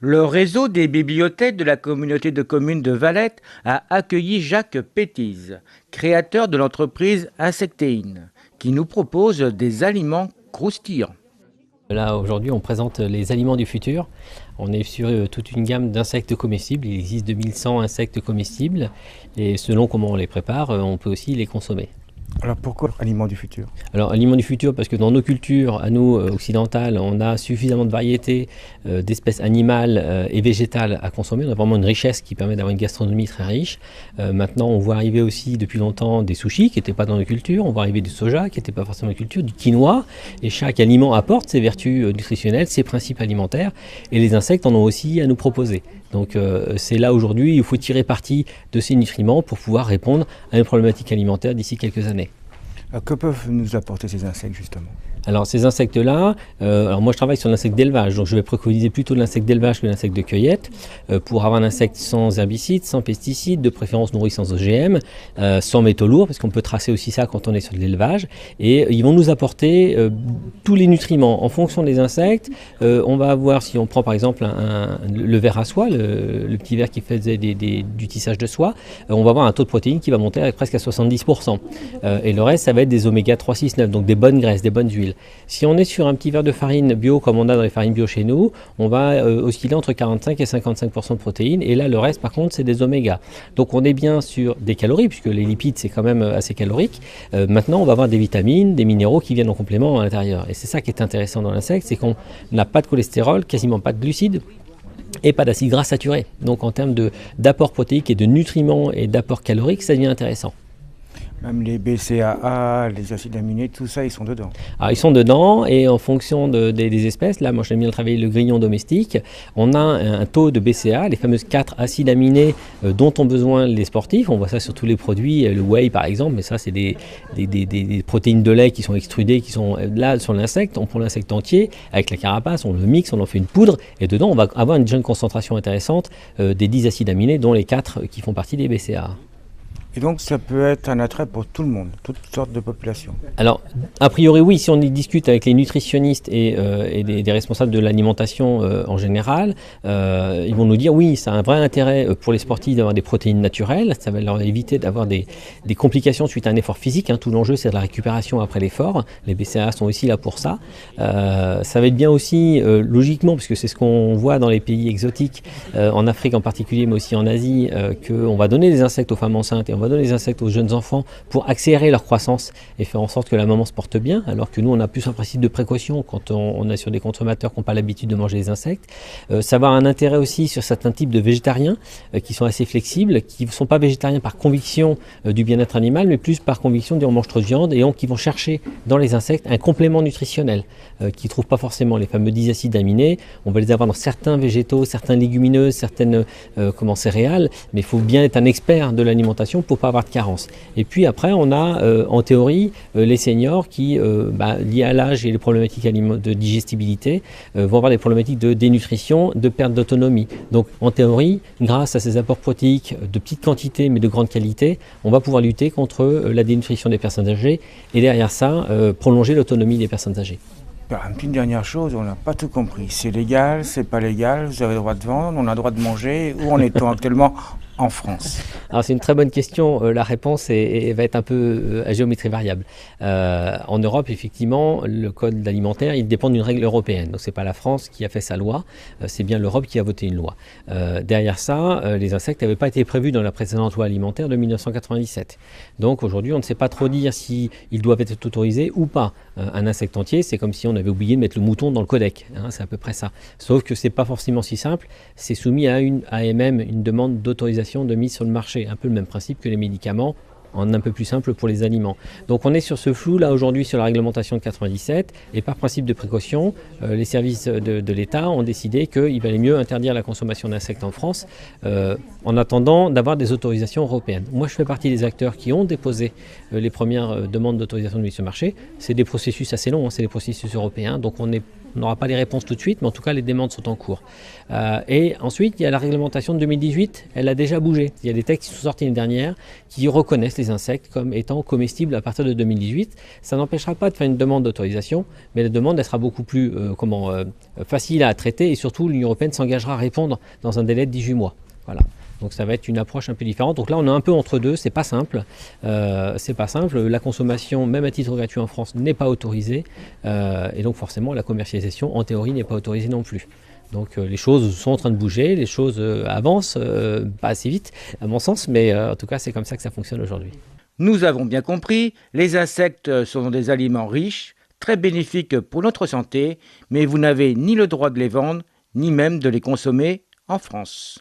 Le réseau des bibliothèques de la communauté de communes de Valette a accueilli Jacques Pétise, créateur de l'entreprise Insectéine, qui nous propose des aliments croustillants. Là, aujourd'hui, on présente les aliments du futur. On est sur toute une gamme d'insectes comestibles. Il existe 2100 insectes comestibles et selon comment on les prépare, on peut aussi les consommer. Alors pourquoi aliments du futur? Alors, aliments du futur, parce que dans nos cultures, à nous, occidentales, on a suffisamment de variétés d'espèces animales et végétales à consommer. On a vraiment une richesse qui permet d'avoir une gastronomie très riche. Maintenant, on voit arriver aussi depuis longtemps des sushis qui n'étaient pas dans nos cultures. On voit arriver du soja qui n'était pas forcément dans nos cultures, du quinoa. Et chaque aliment apporte ses vertus nutritionnelles, ses principes alimentaires. Et les insectes en ont aussi à nous proposer. Donc c'est là aujourd'hui, il faut tirer parti de ces nutriments pour pouvoir répondre à une problématique alimentaire d'ici quelques années. Que peuvent nous apporter ces insectes justement? Alors ces insectes-là, alors moi je travaille sur l'insecte d'élevage, donc je vais préconiser plutôt l'insecte d'élevage que l'insecte de cueillette, pour avoir un insecte sans herbicides, sans pesticides, de préférence nourri sans OGM, sans métaux lourds, parce qu'on peut tracer aussi ça quand on est sur de l'élevage, et ils vont nous apporter tous les nutriments. En fonction des insectes, on va avoir, si on prend par exemple le ver à soie, le petit ver qui faisait du tissage de soie, on va avoir un taux de protéines qui va monter à presque à 70%. Et le reste, ça va être des oméga 3, 6, 9, donc des bonnes graisses, des bonnes huiles. Si on est sur un petit verre de farine bio comme on a dans les farines bio chez nous, on va osciller entre 45 et 55% de protéines, et là le reste par contre c'est des oméga. Donc on est bien sur des calories, puisque les lipides c'est quand même assez calorique. Maintenant on va avoir des vitamines, des minéraux qui viennent en complément à l'intérieur. Et c'est ça qui est intéressant dans l'insecte, c'est qu'on n'a pas de cholestérol, quasiment pas de glucides, et pas d'acides gras saturés. Donc en termes d'apport protéique et de nutriments et d'apport calorique, ça devient intéressant. Même les BCAA, les acides aminés, tout ça, ils sont dedans. Alors, ils sont dedans, et en fonction des espèces, là moi j'aime bien travailler le grillon domestique, on a un taux de BCAA, les fameuses 4 acides aminés dont ont besoin les sportifs. On voit ça sur tous les produits, le whey par exemple, mais ça c'est des protéines de lait qui sont extrudées, qui sont là sur l'insecte. On prend l'insecte entier avec la carapace, on le mixe, on en fait une poudre, et dedans on va avoir déjà une concentration intéressante des 10 acides aminés, dont les 4 qui font partie des BCAA. Et donc ça peut être un attrait pour tout le monde, toutes sortes de populations. Alors, a priori oui, si on y discute avec les nutritionnistes et des responsables de l'alimentation en général, ils vont nous dire oui, ça a un vrai intérêt pour les sportifs d'avoir des protéines naturelles, ça va leur éviter d'avoir des complications suite à un effort physique, hein. Tout l'enjeu c'est de la récupération après l'effort, les BCAA sont aussi là pour ça. Ça va être bien aussi, logiquement, parce que c'est ce qu'on voit dans les pays exotiques, en Afrique en particulier, mais aussi en Asie, qu'on va donner des insectes aux femmes enceintes et on va donner des insectes aux jeunes enfants pour accélérer leur croissance et faire en sorte que la maman se porte bien, alors que nous on a plus un principe de précaution quand on est sur des consommateurs qui n'ont pas l'habitude de manger des insectes. Ça va avoir un intérêt aussi sur certains types de végétariens qui sont assez flexibles, qui ne sont pas végétariens par conviction du bien-être animal, mais plus par conviction on mange trop de viande, et donc qui vont chercher dans les insectes un complément nutritionnel qui ne trouvent pas forcément les fameux 10 acides aminés. On va les avoir dans certains végétaux, certains légumineuses, certaines céréales, mais il faut bien être un expert de l'alimentation pour pas avoir de carence. Et puis après, on a en théorie les seniors qui, liés à l'âge et les problématiques de digestibilité, vont avoir des problématiques de dénutrition, de perte d'autonomie. Donc en théorie, grâce à ces apports protéiques de petite quantité mais de grande qualité, on va pouvoir lutter contre la dénutrition des personnes âgées, et derrière ça, prolonger l'autonomie des personnes âgées. Une petite dernière chose, on n'a pas tout compris. C'est légal, c'est pas légal, vous avez le droit de vendre, on a le droit de manger, où en est-on actuellement en France? Alors c'est une très bonne question, la réponse va être un peu à géométrie variable. En Europe, effectivement, le code alimentaire, il dépend d'une règle européenne. Donc c'est pas la France qui a fait sa loi, c'est bien l'Europe qui a voté une loi. Derrière ça, les insectes n'avaient pas été prévus dans la précédente loi alimentaire de 1997. Donc aujourd'hui, on ne sait pas trop dire s'ils doivent être autorisés ou pas. Un insecte entier, c'est comme si on avait oublié de mettre le mouton dans le codec, hein, c'est à peu près ça. Sauf que c'est pas forcément si simple, c'est soumis à une AMM, une demande d'autorisation de mise sur le marché, un peu le même principe que les médicaments, en un peu plus simple pour les aliments. Donc on est sur ce flou là aujourd'hui sur la réglementation de 97, et par principe de précaution, les services de l'État ont décidé qu'il valait mieux interdire la consommation d'insectes en France en attendant d'avoir des autorisations européennes. Moi je fais partie des acteurs qui ont déposé les premières demandes d'autorisation de mise sur le marché. C'est des processus assez longs, hein, c'est des processus européens, donc on n'est On n'aura pas les réponses tout de suite, mais en tout cas, les demandes sont en cours. Et ensuite, il y a la réglementation de 2018. Elle a déjà bougé. Il y a des textes qui sont sortis l'année dernière qui reconnaissent les insectes comme étant comestibles à partir de 2018. Ça n'empêchera pas de faire une demande d'autorisation, mais la demande elle sera beaucoup plus facile à traiter et surtout, l'Union européenne s'engagera à répondre dans un délai de 18 mois. Voilà. Donc ça va être une approche un peu différente. Donc là, on est un peu entre deux. C'est pas simple. La consommation, même à titre gratuit en France, n'est pas autorisée. Et donc forcément, la commercialisation, en théorie, n'est pas autorisée non plus. Donc les choses sont en train de bouger. Les choses avancent, pas assez vite, à mon sens. Mais en tout cas, c'est comme ça que ça fonctionne aujourd'hui. Nous avons bien compris, les insectes sont des aliments riches, très bénéfiques pour notre santé, mais vous n'avez ni le droit de les vendre, ni même de les consommer en France.